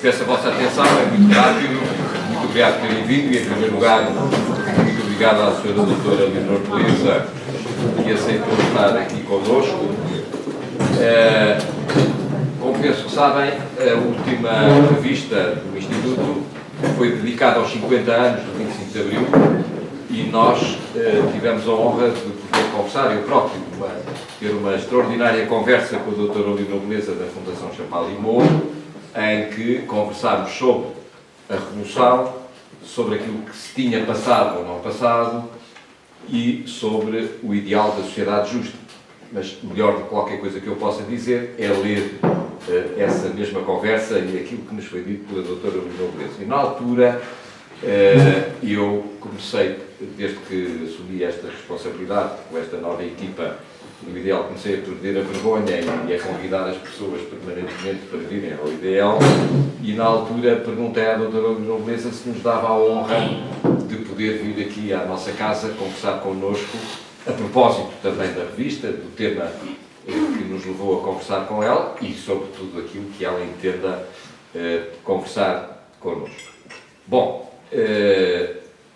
Peço a vossa atenção, é muito rápido. Muito obrigado por terem vindo e, em primeiro lugar, muito obrigado à senhora doutora Leonor Beleza, que aceitou estar aqui connosco. Como penso que sabem, a última revista do Instituto foi dedicada aos 50 anos do 25 de Abril e nós tivemos a honra de poder conversar, eu próprio, ter uma extraordinária conversa com a doutora Leonor Beleza da Fundação Champalimau, em que conversámos sobre a Revolução, sobre aquilo que se tinha passado ou não passado e sobre o ideal da sociedade justa. Mas melhor do que qualquer coisa que eu possa dizer é ler essa mesma conversa e aquilo que nos foi dito pela doutora Leonor Beleza. E na altura eu comecei, desde que assumi esta responsabilidade com esta nova equipa, no ideal comecei a perder a vergonha e a convidar as pessoas permanentemente para virem ao ideal, e na altura perguntei à doutora Leonor Beleza se nos dava a honra de poder vir aqui à nossa casa conversar connosco, a propósito também da revista, do tema que nos levou a conversar com ela e sobre tudo aquilo que ela entenda conversar connosco. Bom,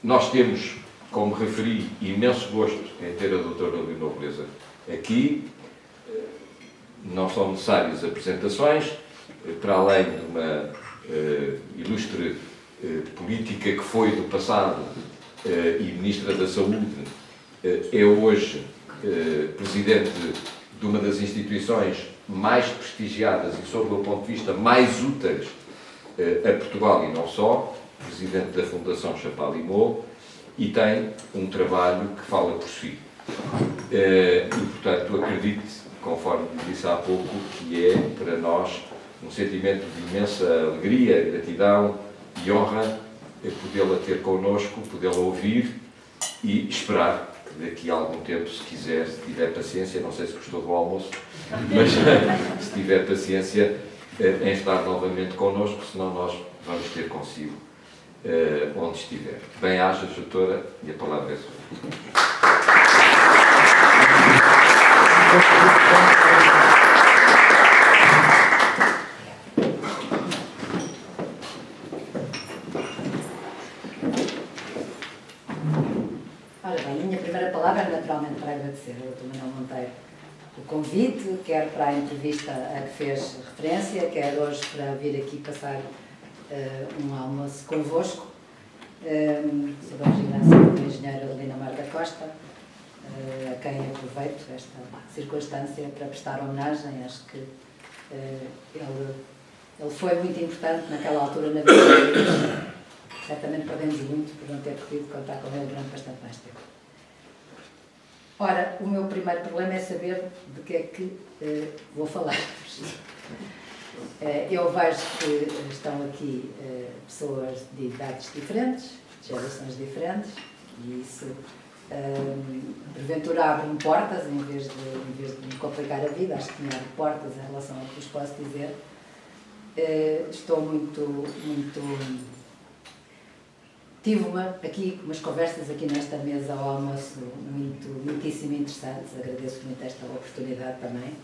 nós temos, como referi, imenso gosto em ter a doutora Leonor Beleza aqui. Não são necessárias apresentações, para além de uma ilustre política que foi do passado e Ministra da Saúde, é hoje Presidente de uma das instituições mais prestigiadas e, sob o meu ponto de vista, mais úteis a Portugal e não só, Presidente da Fundação Champalimau, e tem um trabalho que fala por si. E, portanto, acredito, conforme disse há pouco, que é para nós um sentimento de imensa alegria, gratidão e honra podê-la ter connosco, podê-la ouvir e esperar que daqui a algum tempo, se quiser, se tiver paciência, não sei se gostou do almoço, mas se tiver paciência em estar novamente connosco, senão nós vamos ter consigo onde estiver. Bem-aja, doutora, e a palavra é sua. Ora bem, a minha primeira palavra é naturalmente para agradecer ao Dr. Manuel Monteiro o convite, quer para a entrevista a que fez referência, quer hoje para vir aqui passar um almoço convosco. Sob a vigilância do engenheiro Adelina Mar da Costa, a quem aproveito esta circunstância para prestar homenagem. Acho que ele foi muito importante naquela altura na vida. Certamente perdemos muito por não ter podido contar com ele durante bastante mais tempo. Ora, o meu primeiro problema é saber de que é que vou falar. Eu vejo que estão aqui pessoas de idades diferentes, de gerações diferentes, e isso porventura abre-me portas em vez de me complicar a vida. Acho que me abre portas em relação ao que vos posso dizer. Estou muito tive umas conversas aqui nesta mesa ao almoço muitíssimo interessantes. Agradeço muito esta oportunidade também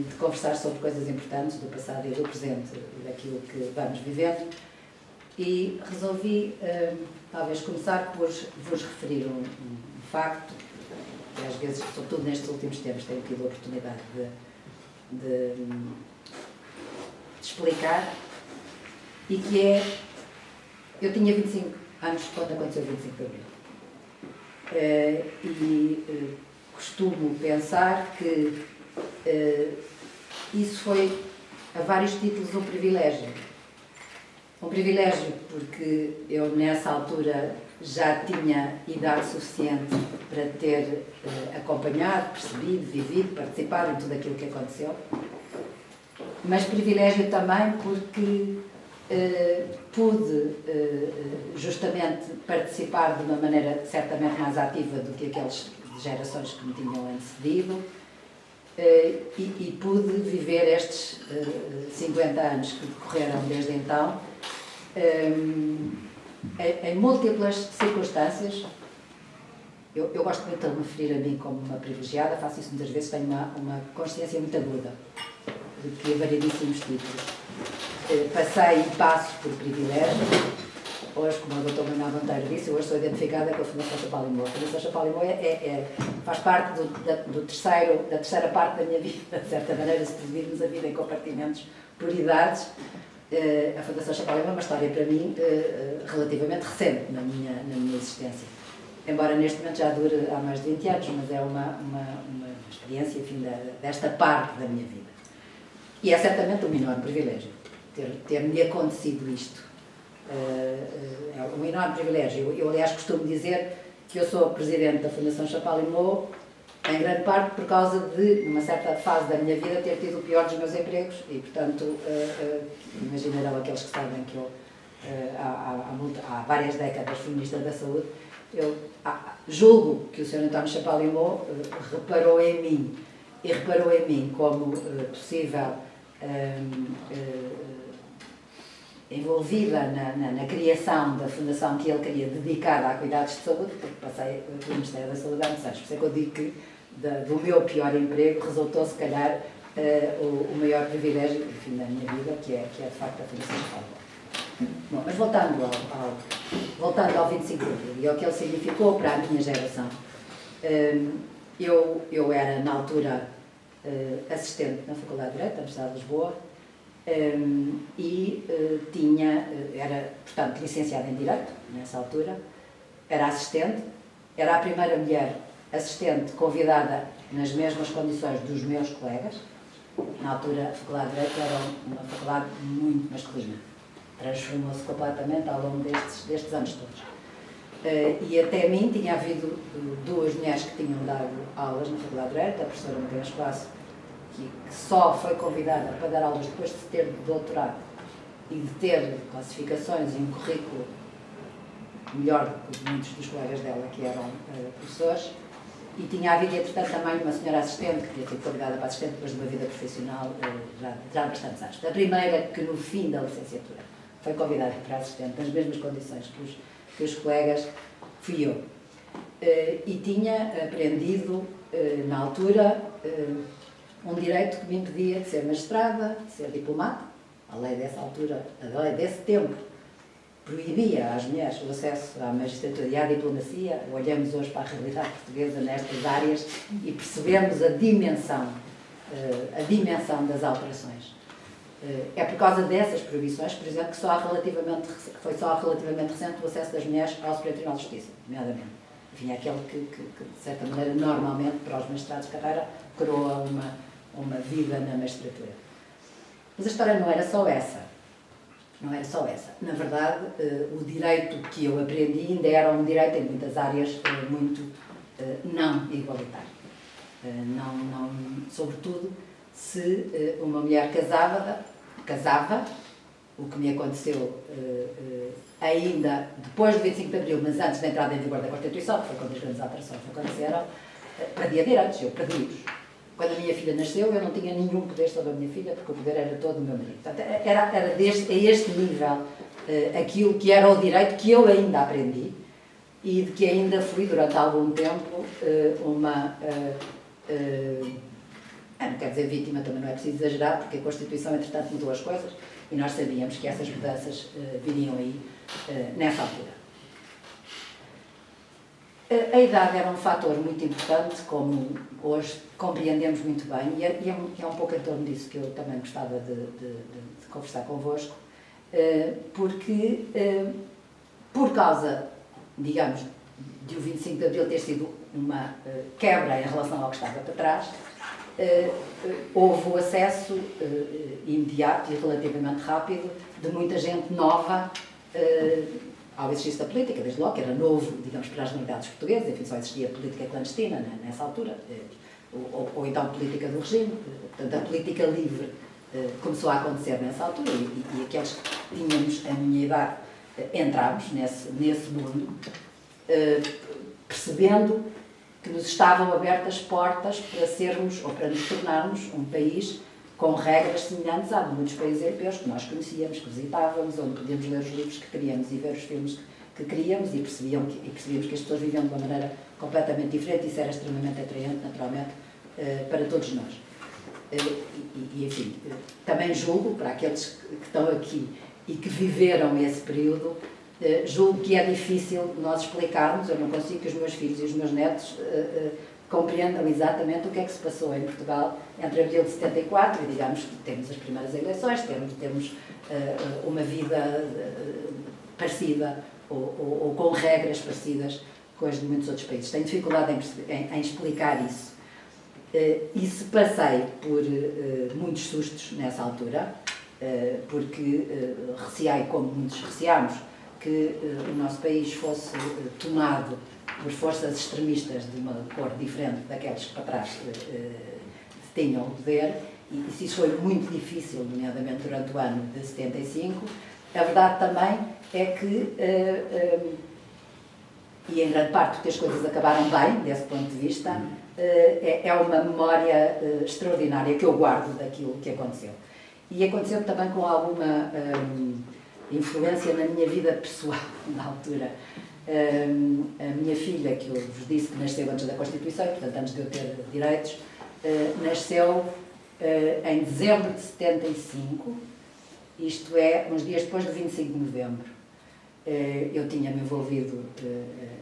de conversar sobre coisas importantes do passado e do presente, daquilo que vamos vivendo. E resolvi talvez começar por vos referir um facto que às vezes, sobretudo nestes últimos tempos, tenho tido a oportunidade de explicar, e que é: eu tinha 25 anos quando aconteceu o 25 de Abril. E costumo pensar que isso foi, a vários títulos, um privilégio. Um privilégio porque eu, nessa altura, já tinha idade suficiente para ter acompanhado, percebido, vivido, participado em tudo aquilo que aconteceu. Mas privilégio também porque pude justamente participar de uma maneira certamente mais ativa do que aquelas gerações que me tinham antecedido, e pude viver estes 50 anos que decorreram desde então em múltiplas circunstâncias. Eu gosto muito de me referir a mim como uma privilegiada, faço isso muitas vezes, tenho uma consciência muito aguda de que há variedíssimos títulos. passei e passo por privilégio. Hoje, como o Dr. Manuel Monteiro disse, hoje sou identificada com a Fundação Chapalimau. A Fundação Chapalimau faz parte da terceira parte da minha vida, de certa maneira, se dividirmos a vida em compartimentos por idades. A Fundação Chapalimau é uma história, para mim, relativamente recente na minha existência. Embora neste momento já dure há mais de 20 anos, mas é uma experiência, enfim, desta parte da minha vida. E é certamente um enorme privilégio ter-me acontecido isto. É um enorme privilégio. Eu, aliás, costumo dizer que eu sou presidente da Fundação Chapalimau em grande parte por causa de, numa certa fase da minha vida, ter tido o pior dos meus empregos e, portanto, imaginarão aqueles que sabem que eu, há várias décadas, fui Ministra da Saúde. Eu julgo que o Sr. António Chapalimau reparou em mim, e reparou em mim como possível envolvida na criação da fundação que ele queria, dedicada a cuidados de saúde, porque passei pelo Ministério da Saúde há muitos anos. Por isso é que eu digo que do meu pior emprego resultou, se calhar, o maior privilégio, enfim, da minha vida, que é de facto a Fundação Chapalimau. Bom, mas voltando ao 25 de Abril e ao que ele significou para a minha geração, eu era, na altura, assistente na Faculdade de Direito da Universidade de Lisboa, e era, portanto, licenciada em Direito, nessa altura, era assistente, era a primeira mulher assistente convidada nas mesmas condições dos meus colegas. Na altura, a Faculdade de Direito era uma faculdade muito masculina. Transformou-se completamente ao longo destes anos todos. E até mim tinha havido duas mulheres que tinham dado aulas na Faculdade de Direito, a professora Maria Espaço, que só foi convidada para dar aulas depois de ter doutorado e de ter classificações e um currículo melhor do que muitos dos colegas dela que eram professores. E tinha havido, entretanto, também uma senhora assistente que tinha sido convidada para assistente depois de uma vida profissional já há bastantes anos. A primeira que, no fim da licenciatura, foi convidada para assistente, nas mesmas condições que os colegas, fui eu. E tinha aprendido, na altura, um direito que me impedia de ser magistrada, de ser diplomata. A lei dessa altura, a lei desse tempo, proibia às mulheres o acesso à magistratura e à diplomacia. Olhamos hoje para a realidade portuguesa nestas áreas e percebemos a dimensão das alterações. É por causa dessas proibições, por exemplo, que foi só relativamente recente o acesso das mulheres ao Supremo Tribunal de Justiça, nomeadamente. Enfim, é aquele que, de certa maneira, normalmente, para os magistrados de carreira, coroa uma vida na magistratura. Mas a história não era só essa. Não era só essa. Na verdade, o direito que eu aprendi ainda era um direito em muitas áreas muito não igualitário. Sobretudo, se uma mulher casava, o que me aconteceu ainda depois do 25 de Abril, mas antes da entrada em vigor da Constituição, que foi quando as grandes alterações aconteceram, perdia direitos, eu perdi-os. Quando a minha filha nasceu, eu não tinha nenhum poder sobre a minha filha, porque o poder era todo do meu marido. Portanto, era a este nível aquilo que era o direito que eu ainda aprendi e de que ainda fui, durante algum tempo, não quer dizer vítima, também não é preciso exagerar, porque a Constituição, entretanto, mudou as coisas e nós sabíamos que essas mudanças viriam aí nessa altura. A idade era um fator muito importante, como hoje compreendemos muito bem, e é um pouco em torno disso que eu também gostava de conversar convosco, porque, por causa, digamos, de o 25 de Abril ter sido uma quebra em relação ao que estava para trás, houve o acesso imediato e relativamente rápido de muita gente nova ao exercício da política, desde logo, que era novo, digamos, para as realidades portuguesas, enfim, só existia política clandestina nessa altura, ou então política do regime, portanto, a política livre começou a acontecer nessa altura e aqueles que tínhamos a minha idade entramos nesse mundo, percebendo que nos estavam abertas portas para sermos, ou para nos tornarmos, um país com regras semelhantes a muitos países europeus que nós conhecíamos, que visitávamos, onde podíamos ler os livros que queríamos e ver os filmes que queríamos e percebíamos que as pessoas viviam de uma maneira completamente diferente e isso era extremamente atraente, naturalmente, para todos nós. Enfim, também julgo, para aqueles que estão aqui e que viveram esse período, julgo que é difícil nós explicarmos, eu não consigo que os meus filhos e os meus netos compreendam exatamente o que é que se passou em Portugal entre abril de 74 e, digamos, que temos as primeiras eleições, temos uma vida parecida ou com regras parecidas com as de muitos outros países. Tenho dificuldade em explicar isso. E se passei por muitos sustos nessa altura, porque receei, como muitos receámos, que o nosso país fosse tomado por forças extremistas de uma cor diferente daqueles que para trás tinham o poder, e isso foi muito difícil, nomeadamente durante o ano de 75. A verdade também é que, e em grande parte porque as coisas acabaram bem, desse ponto de vista, é uma memória extraordinária que eu guardo daquilo que aconteceu. E aconteceu também com alguma influência na minha vida pessoal, na altura. A minha filha, que eu vos disse que nasceu antes da Constituição, portanto antes de eu ter direitos, nasceu em dezembro de 75, isto é, uns dias depois do 25 de novembro. Eu tinha-me envolvido,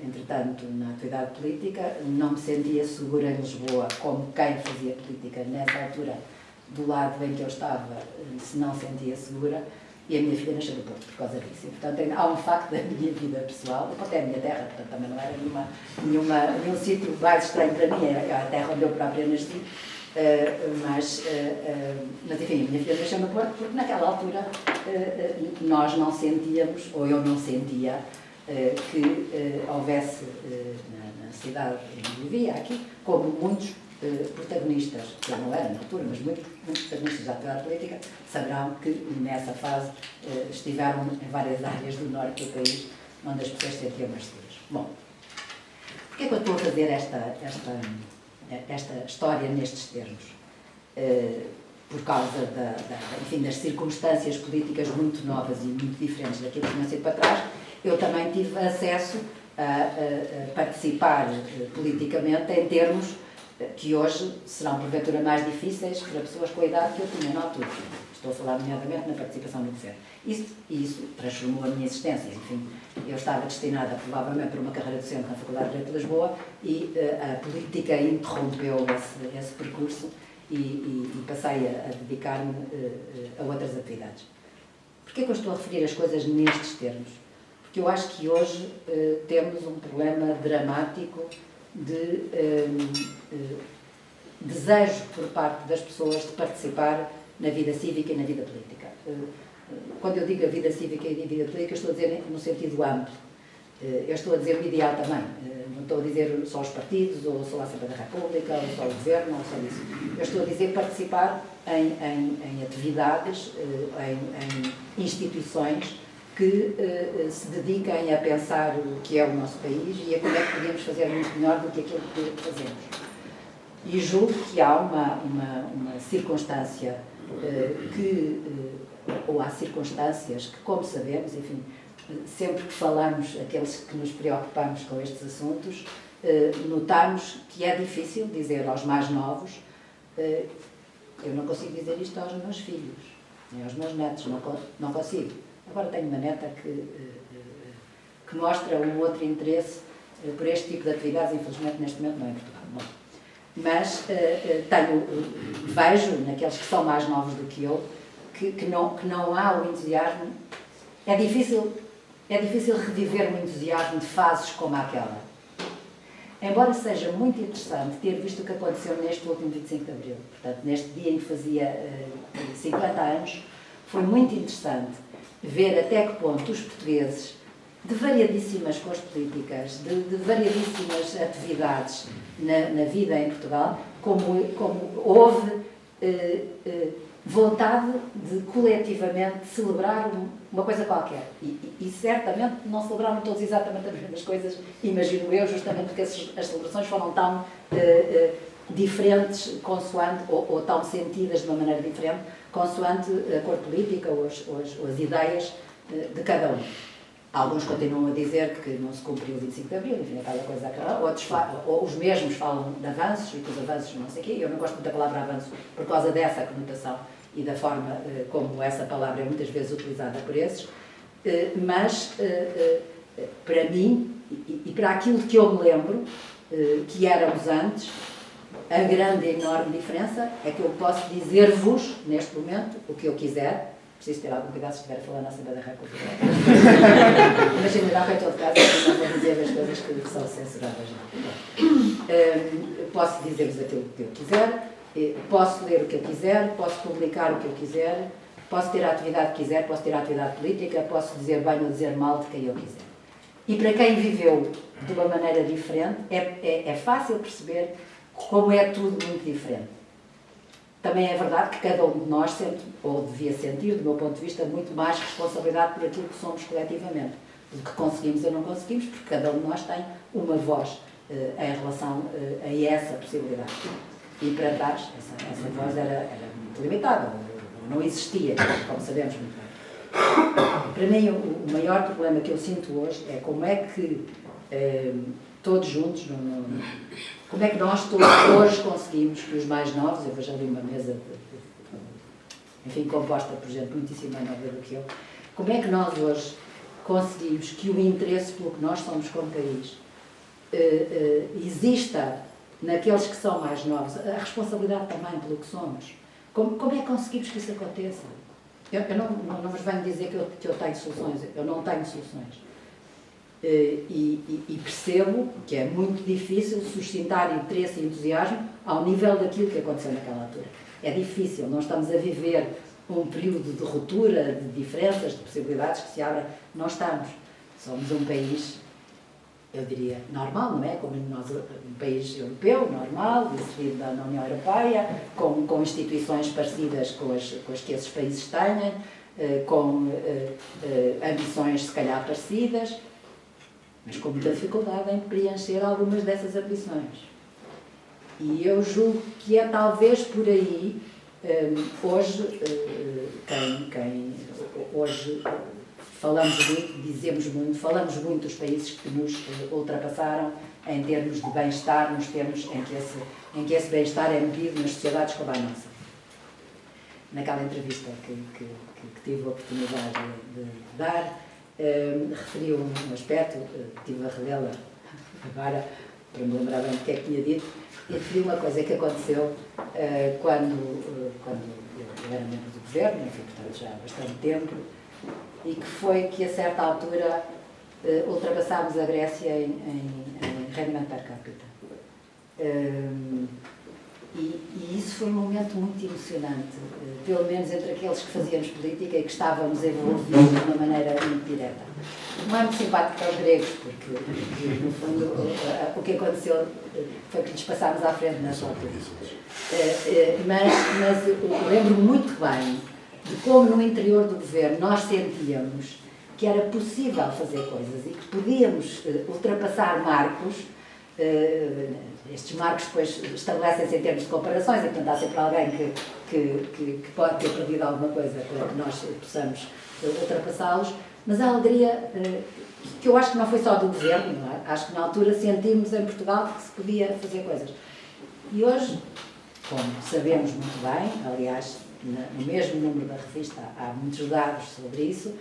entretanto, na atividade política, não me sentia segura em Lisboa como quem fazia política nessa altura, do lado em que eu estava, se não sentia segura, e a minha filha nasceu no Porto por causa disso. E, portanto, há um facto da minha vida pessoal, o Porto é a minha terra, portanto, também não era nenhum sítio mais estranho para mim, é a terra onde eu própria nasci, mas enfim, a minha filha nasceu no Porto porque naquela altura nós não sentíamos, ou eu não sentia, que houvesse na cidade onde vivia, aqui, como muitos protagonistas, que eu não era na altura, mas muitos protagonistas da atividade política, saberão que nessa fase estiveram em várias áreas do norte do país, onde as pessoas se sentiam mais seguras. Bom, porquê é que eu estou a fazer esta história nestes termos? Por causa enfim, das circunstâncias políticas muito novas e muito diferentes daquilo que tinham sido para trás, eu também tive acesso a participar politicamente em termos que hoje serão porventura mais difíceis para pessoas com a idade que eu tinha na altura. Estou a falar nomeadamente na participação no governo. Isso transformou a minha existência. Enfim, eu estava destinada provavelmente para uma carreira docente na Faculdade de Direito de Lisboa e a política interrompeu esse percurso e passei a dedicar-me a outras atividades. Porquê é que eu estou a referir as coisas nestes termos? Porque eu acho que hoje temos um problema dramático de desejo por parte das pessoas de participar na vida cívica e na vida política. Quando eu digo a vida cívica e a vida política, estou a dizer no sentido amplo. Eu estou a dizer o ideal também. Não estou a dizer só os partidos, ou só a Assembleia da República, ou só o Governo, ou só isso. Eu estou a dizer participar em atividades, em instituições que se dediquem a pensar o que é o nosso país e a como é que podemos fazer muito melhor do que aquilo que fazemos. E julgo que há uma circunstância ou há circunstâncias que, como sabemos, enfim, sempre que falamos, aqueles que nos preocupamos com estes assuntos, notamos que é difícil dizer aos mais novos, eu não consigo dizer isto aos meus filhos, nem aos meus netos, não consigo. Agora tenho uma neta que mostra um outro interesse por este tipo de atividades, infelizmente neste momento não é em Portugal. Bom, mas vejo naqueles que são mais novos do que eu que não há o entusiasmo. É difícil reviver o entusiasmo de fases como aquela. Embora seja muito interessante ter visto o que aconteceu neste último 25 de Abril, portanto, neste dia em que fazia 50 anos, foi muito interessante ver até que ponto os portugueses, de variadíssimas cores políticas, de variadíssimas atividades na vida em Portugal, como houve vontade de coletivamente celebrar uma coisa qualquer. E certamente não celebraram todos exatamente as mesmas coisas, imagino eu, justamente porque as celebrações foram tão diferentes, consoante, ou tão sentidas de uma maneira diferente, consoante a cor política ou as ideias de cada um. Alguns continuam a dizer que não se cumpriu o 25 de Abril, enfim, aquela coisa, outros ou os mesmos falam de avanços e que os avanços não sei o quê. Eu não gosto muito da palavra avanço por causa dessa conotação e da forma como essa palavra é muitas vezes utilizada por esses, mas para mim e para aquilo que eu me lembro que éramos antes, a grande e enorme diferença é que eu posso dizer-vos, neste momento, o que eu quiser. Preciso ter algum cuidado se estiver a falar na Assembleia da República. Mas ainda dá para todo caso, porque não vou dizer as coisas que são censuradas. Posso dizer-vos aquilo que eu quiser, posso ler o que eu quiser, posso publicar o que eu quiser, posso ter a atividade que quiser, posso ter a atividade política, posso dizer bem ou dizer mal de quem eu quiser. E para quem viveu de uma maneira diferente, é fácil perceber como é tudo muito diferente. Também é verdade que cada um de nós sente, ou devia sentir, do meu ponto de vista, muito mais responsabilidade por aquilo que somos coletivamente. Do que conseguimos ou não conseguimos, porque cada um de nós tem uma voz em relação a essa possibilidade. E para trás, essa voz era muito limitada, não existia, como sabemos muito bem. Para mim, o maior problema que eu sinto hoje é como é que todos juntos, como é que nós todos hoje conseguimos que os mais novos, eu vejo ali uma mesa enfim, composta por gente muitíssimo mais nova do que eu, como é que nós hoje conseguimos que o interesse pelo que nós somos como país exista naqueles que são mais novos, a responsabilidade também pelo que somos. Como é que conseguimos que isso aconteça? Eu não vos venho dizer que eu tenho soluções, eu não tenho soluções. E percebo que é muito difícil suscitar interesse e entusiasmo ao nível daquilo que aconteceu naquela altura. É difícil, nós estamos a viver um período de ruptura, de diferenças, de possibilidades que se abrem. Nós estamos. Somos um país, eu diria, normal, não é? Como nós, um país europeu, normal, inserido na União Europeia, com instituições parecidas com as que esses países têm, com ambições se calhar parecidas, mas com muita dificuldade em preencher algumas dessas ambições. E eu julgo que é talvez por aí, hoje, hoje falamos muito, dizemos muito, falamos muito dos países que nos ultrapassaram em termos de bem-estar, nos termos em que esse bem-estar é medido nas sociedades como a nossa. Naquela entrevista que tive a oportunidade de dar, referiu um aspecto, tive a revê-la agora, para me lembrar bem do que é que tinha dito, e referiu uma coisa que aconteceu quando eu era membro do governo, enfim, portanto já há bastante tempo, e que foi que a certa altura ultrapassámos a Grécia em rendimento per capita. E isso foi um momento muito emocionante, pelo menos entre aqueles que fazíamos política e que estávamos envolvidos de uma maneira muito direta. Não é muito simpático para os gregos, porque no fundo o que aconteceu foi que lhes passámos à frente nessa altura. Mas eu lembro-me muito bem de como no interior do governo nós sentíamos que era possível fazer coisas e que podíamos ultrapassar marcos. Estes marcos depois estabelecem-se em termos de comparações e, portanto, há sempre alguém que pode ter perdido alguma coisa para que nós possamos ultrapassá-los, mas a alegria, que eu acho que não foi só do governo, não é? Acho que na altura sentimos em Portugal que se podia fazer coisas. E hoje, como sabemos muito bem, aliás, no mesmo número da revista há muitos dados sobre isso,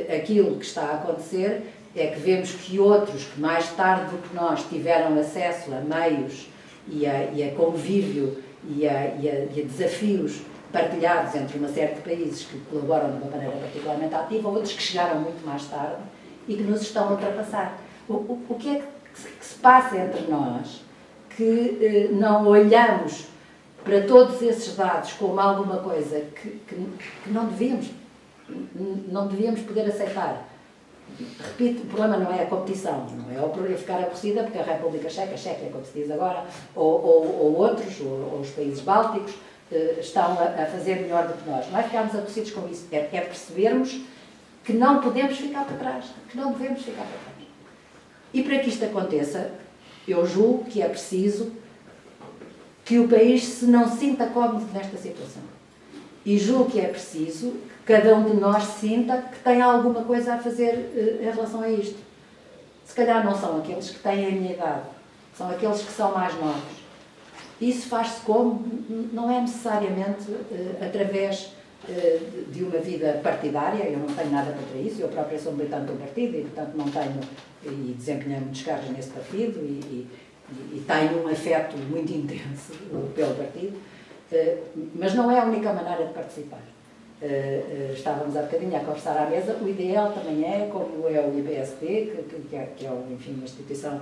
aquilo que está a acontecer é que vemos que outros que mais tarde do que nós tiveram acesso a meios e a convívio e a desafios partilhados entre uma série de países que colaboram de uma maneira particularmente ativa, outros que chegaram muito mais tarde e que nos estão a ultrapassar. O que é que se passa entre nós que não olhamos para todos esses dados como alguma coisa que não devíamos poder aceitar? Repito, o problema não é a competição, não é o problema ficar aborrecida porque a República Checa, como se diz agora, ou outros, ou os países bálticos, estão a fazer melhor do que nós. Não é ficarmos aborrecidos com isso, é percebermos que não podemos ficar para trás, que não devemos ficar para trás. E para que isto aconteça, eu julgo que é preciso que o país se não sinta cómodo nesta situação. E julgo que é preciso que cada um de nós sinta que tem alguma coisa a fazer em relação a isto. Se calhar não são aqueles que têm a minha idade, são aqueles que são mais novos. Isso faz-se como? Não é necessariamente através de uma vida partidária. Eu não tenho nada contra isso, eu própria sou militante de um partido e, portanto, não tenho, e desempenhei muitos cargos nesse partido e tenho um afeto muito intenso pelo partido, mas não é a única maneira de participar. Estávamos há bocadinho a conversar à mesa, o ideal também é, como é o IBSP, que é enfim, uma instituição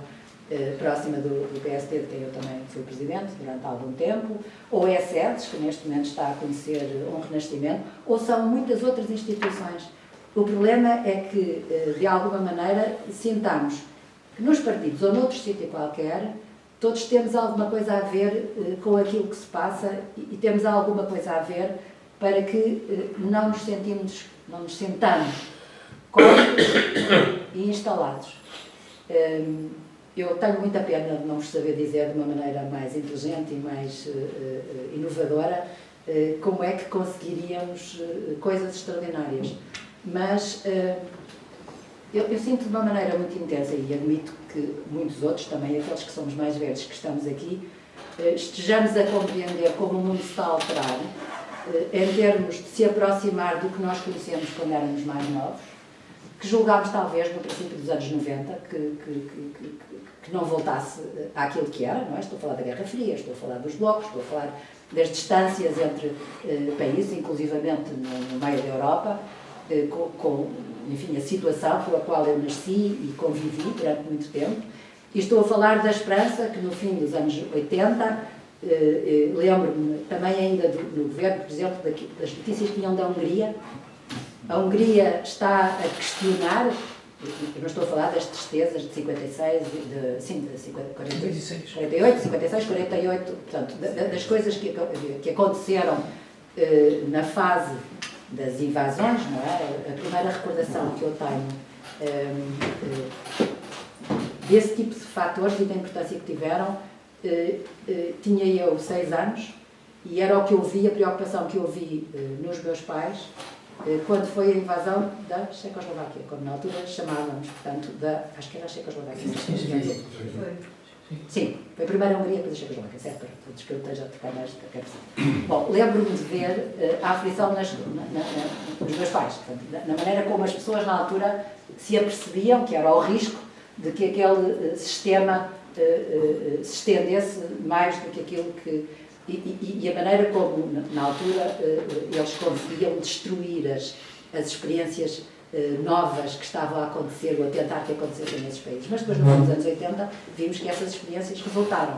próxima do PSD, de quem eu também fui presidente durante algum tempo, ou é SEDES, que neste momento está a conhecer um renascimento, ou são muitas outras instituições. O problema é que, de alguma maneira, sintamos que nos partidos ou noutro sítio qualquer, todos temos alguma coisa a ver com aquilo que se passa e temos alguma coisa a ver para que não nos sentamos cómodos e instalados. Eu tenho muita pena de não vos saber dizer de uma maneira mais inteligente e mais inovadora como é que conseguiríamos coisas extraordinárias. Mas eu sinto de uma maneira muito intensa, e admito que muitos outros, também aqueles que somos mais velhos que estamos aqui, estejamos a compreender como o mundo se está a alterar, em termos de se aproximar do que nós conhecemos quando éramos mais novos, que julgámos talvez no princípio dos anos 90 que não voltasse àquilo que era, não é? Estou a falar da Guerra Fria, estou a falar dos blocos, estou a falar das distâncias entre países, inclusivamente no meio da Europa, com enfim, a situação pela qual eu nasci e convivi durante muito tempo. E estou a falar da esperança que no fim dos anos 80, lembro-me também ainda do governo, por exemplo, das notícias que vinham da Hungria. A Hungria está a questionar, eu não estou a falar das tristezas de 56, de 48, 56, 48, portanto, das coisas que aconteceram na fase das invasões, não é? A primeira recordação que eu tenho desse tipo de fatores e da importância que tiveram, tinha eu 6 anos e era o que eu vi, a preocupação que eu vi nos meus pais quando foi a invasão da Checoslováquia, como na altura chamávamos, portanto, acho que era a Checoslováquia. Sim, foi a primeira Hungria, depois a Checoslováquia, certo? Todos que eu esteja a tocar mais da cabeça. Bom, lembro-me de ver a aflição nos meus pais, portanto, na maneira como as pessoas na altura se apercebiam que era o risco de que aquele sistema se estendesse mais do que aquilo que... E a maneira como, na altura, eles conseguiam destruir as experiências novas que estavam a acontecer ou a tentar que acontecessem nesses países. Mas depois, nos anos 80, vimos que essas experiências resultaram.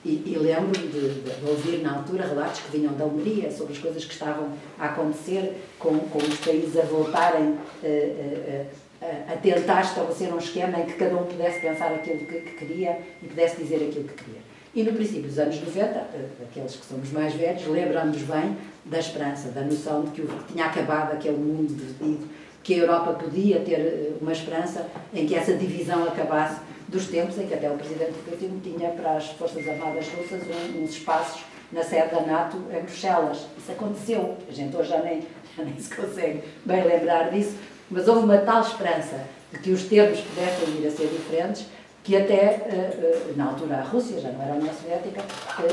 E lembro-me de ouvir, na altura, relatos que vinham da Hungria sobre as coisas que estavam a acontecer com os países a voltarem a tentar estabelecer um esquema em que cada um pudesse pensar aquilo que queria e pudesse dizer aquilo que queria. E no princípio dos anos 90, aqueles que somos mais velhos, lembramos bem da esperança, da noção de que tinha acabado aquele mundo dividido, que a Europa podia ter uma esperança em que essa divisão acabasse, dos tempos em que até o presidente Putin tinha para as Forças Armadas Russas uns espaços na sede da NATO em Bruxelas. Isso aconteceu. A gente hoje já nem se consegue bem lembrar disso, mas houve uma tal esperança de que os termos pudessem vir a ser diferentes, que até, na altura, a Rússia, já não era a União Soviética,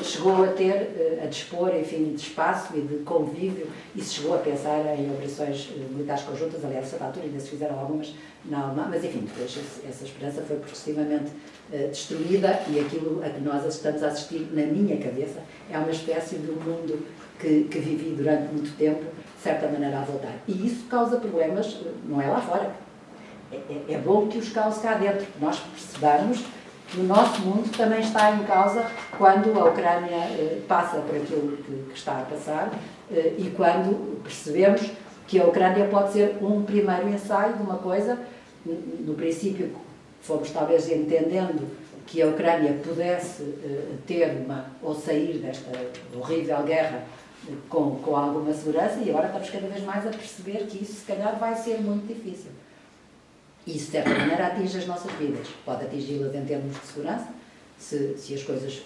chegou a ter, a dispor, enfim, de espaço e de convívio, e se chegou a pensar em operações militares conjuntas. Aliás, nessa altura ainda se fizeram algumas na Alemanha, mas enfim, depois essa esperança foi progressivamente destruída, e aquilo a que nós estamos a assistir, na minha cabeça, é uma espécie de um mundo que vivi durante muito tempo, de certa maneira, a voltar. E isso causa problemas, não é lá fora. É bom que os cause cá dentro, que nós percebamos que o nosso mundo também está em causa quando a Ucrânia passa por aquilo que está a passar e quando percebemos que a Ucrânia pode ser um primeiro ensaio de uma coisa. No princípio, fomos talvez entendendo que a Ucrânia pudesse ter ou sair desta horrível guerra com alguma segurança, e agora estamos cada vez mais a perceber que isso, se calhar, vai ser muito difícil. Isso, de certa maneira, atinge as nossas vidas. Pode atingi-las em termos de segurança, se as coisas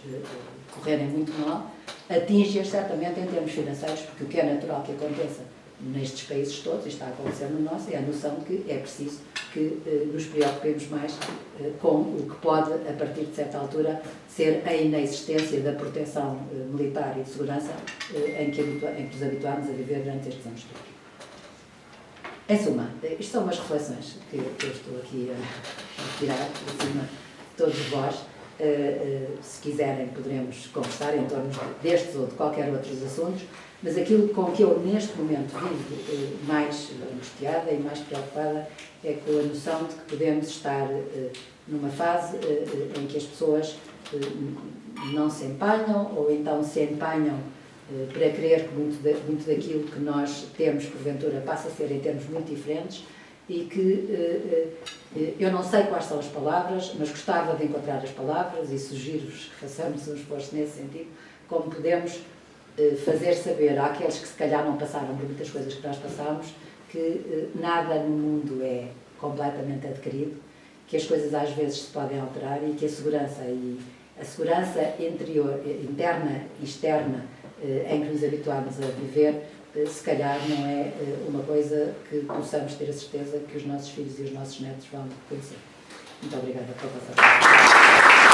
correrem muito mal, atinge-as certamente em termos financeiros, porque o que é natural que aconteça nestes países todos, e está a acontecer no nosso, é a noção de que é preciso que nos preocupemos mais com o que pode, a partir de certa altura, ser a inexistência da proteção militar e de segurança em que nos habituámos a viver durante estes anos todos. Em suma, isto são umas reflexões que eu estou aqui a tirar de cima de todos vós. Se quiserem, poderemos conversar em torno destes ou de qualquer outros assuntos, mas aquilo com que eu neste momento vivo mais angustiada e mais preocupada é com a noção de que podemos estar numa fase em que as pessoas não se empenham, ou então se empenham para crer que muito daquilo que nós temos, porventura, passa a ser em termos muito diferentes, e que eu não sei quais são as palavras, mas gostava de encontrar as palavras e sugiro-vos que façamos um esforço nesse sentido, como podemos fazer saber àqueles que se calhar não passaram por muitas coisas que nós passamos, que nada no mundo é completamente adquirido, que as coisas às vezes se podem alterar e que a segurança interior, interna e externa em que nos habituámos a viver, se calhar não é uma coisa que possamos ter a certeza que os nossos filhos e os nossos netos vão conhecer. Muito obrigada pela vossa atenção.